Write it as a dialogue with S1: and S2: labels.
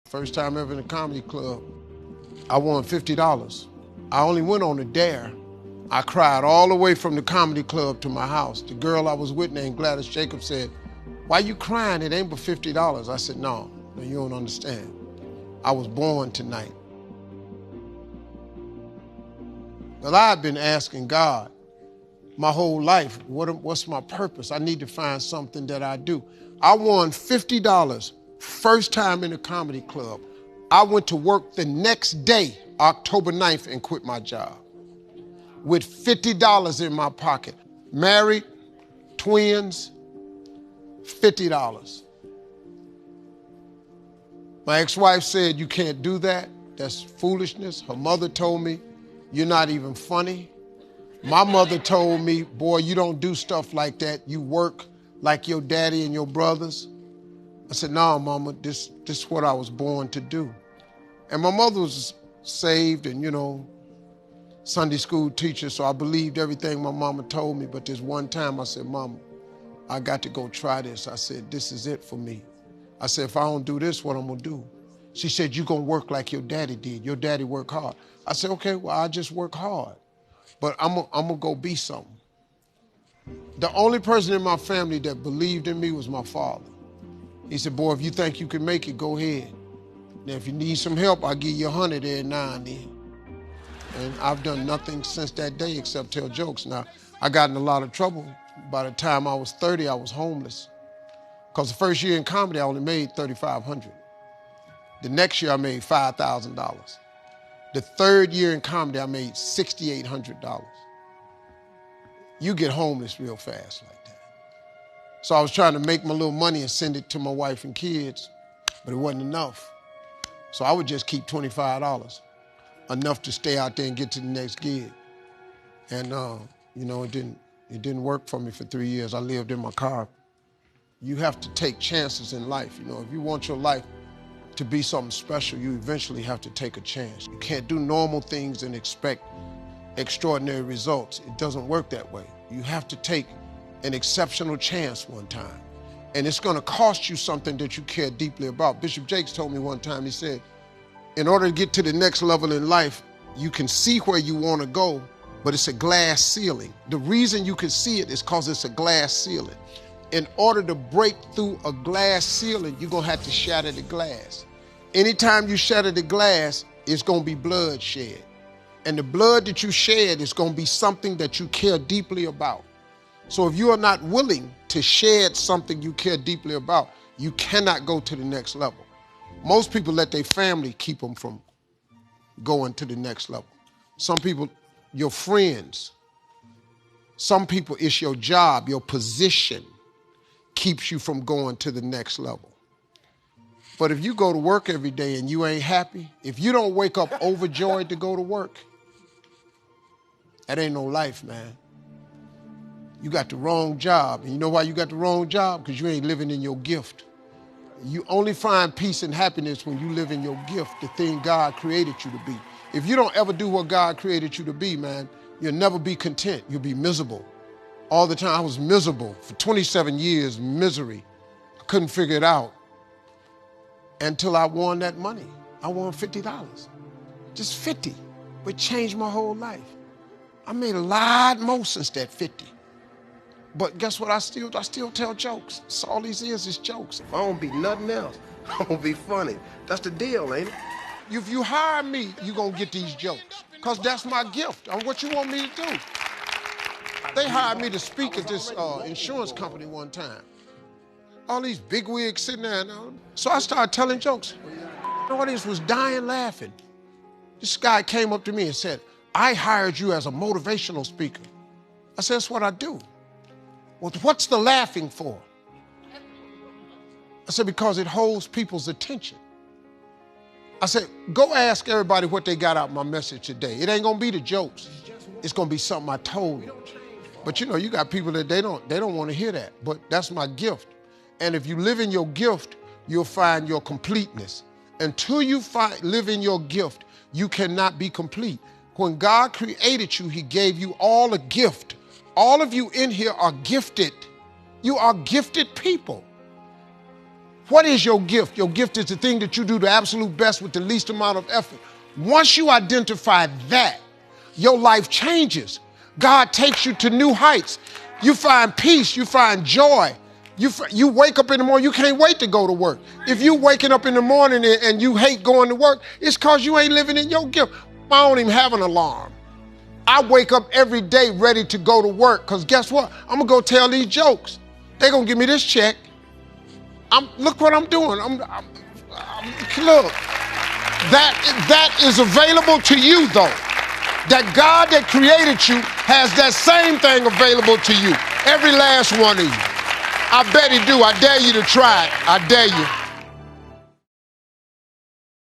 S1: First time ever in a comedy club, I won $50. I only went on a dare. I cried all the way from the comedy club to my house. The girl I was with named Gladys Jacobs said, "Why you crying? It ain't but $50. I said, no, you don't understand. I was born tonight. Well, I've been asking God my whole life, what's my purpose? I need to find something that I do. I won $50 first time in a comedy club. I went to work the next day, October 9th, and quit my job with $50 in my pocket. Married, twins, $50. My ex-wife said, "You can't do that. That's foolishness." Her mother told me, "You're not even funny." My mother told me, "Boy, you don't do stuff like that. You work like your daddy and your brothers." I said, "No, Mama, this is what I was born to do." And my mother was saved and, Sunday school teacher, so I believed everything my mama told me. But this one time I said, "Mama, I got to go try this." I said, "This is it for me." I said, "If I don't do this, what I'm gonna do?" She said, "You're gonna work like your daddy did. Your daddy worked hard." I said, "Okay, well, I just work hard. But I'm gonna go be something." The only person in my family that believed in me was my father. He said, "Boy, if you think you can make it, go ahead. Now, if you need some help, I'll give you 100 every now and then." And I've done nothing since that day except tell jokes. Now, I got in a lot of trouble. By the time I was 30, I was homeless. Because the first year in comedy, I only made $3,500. The next year, I made $5,000. The third year in comedy, I made $6,800. You get homeless real fast like that. So I was trying to make my little money and send it to my wife and kids, but it wasn't enough. So I would just keep $25, enough to stay out there and get to the next gig. And it didn't work for me for 3 years. I lived in my car. You have to take chances in life. If you want your life to be something special, you eventually have to take a chance. You can't do normal things and expect extraordinary results. It doesn't work that way. You have to take an exceptional chance one time. And it's gonna cost you something that you care deeply about. Bishop Jakes told me one time, he said, in order to get to the next level in life, you can see where you wanna go, but it's a glass ceiling. The reason you can see it is because it's a glass ceiling. In order to break through a glass ceiling, you're gonna have to shatter the glass. Anytime you shatter the glass, it's gonna be blood shed. And the blood that you shed is gonna be something that you care deeply about. So if you are not willing to shed something you care deeply about, you cannot go to the next level. Most people let their family keep them from going to the next level. Some people, your friends. Some people, it's your job, your position keeps you from going to the next level. But if you go to work every day and you ain't happy, if you don't wake up overjoyed to go to work, that ain't no life, man. You got the wrong job. And you know why you got the wrong job? Because you ain't living in your gift. You only find peace and happiness when you live in your gift, the thing God created you to be. If you don't ever do what God created you to be, man, you'll never be content. You'll be miserable. All the time I was miserable. For 27 years, misery. I couldn't figure it out until I won that money. I won $50. Just 50. But it changed my whole life. I made a lot more since that 50. But guess what? I still tell jokes. That's all these is jokes. If I don't be nothing else, I'm gonna be funny. That's the deal, ain't it? If you hire me, you're gonna get these jokes. Because that's my gift. What you want me to do? They hired me to speak at this insurance company one time. All these big wigs sitting there. So I started telling jokes. The audience was dying laughing. This guy came up to me and said, "I hired you as a motivational speaker." I said, "That's what I do." "Well, what's the laughing for?" I said, "Because it holds people's attention." I said, "Go ask everybody what they got out of my message today. It ain't gonna be the jokes. It's gonna be something I told them." But you got people that they don't want to hear that. But that's my gift. And if you live in your gift, you'll find your completeness. Until you live in your gift, you cannot be complete. When God created you, he gave you all a gift. All of you in here are gifted. You are gifted people. What is your gift? Your gift is the thing that you do the absolute best with the least amount of effort. Once you identify that, your life changes. God takes you to new heights. You find peace, you find joy. You wake up in the morning, you can't wait to go to work. If you waking up in the morning and you hate going to work, it's because you ain't living in your gift. I don't even have an alarm. I wake up every day ready to go to work because guess what? I'm going to go tell these jokes. They're going to give me this check. Look what I'm doing. Look, that is available to you though. That God that created you has that same thing available to you. Every last one of you. I bet he do. I dare you to try it. I dare you.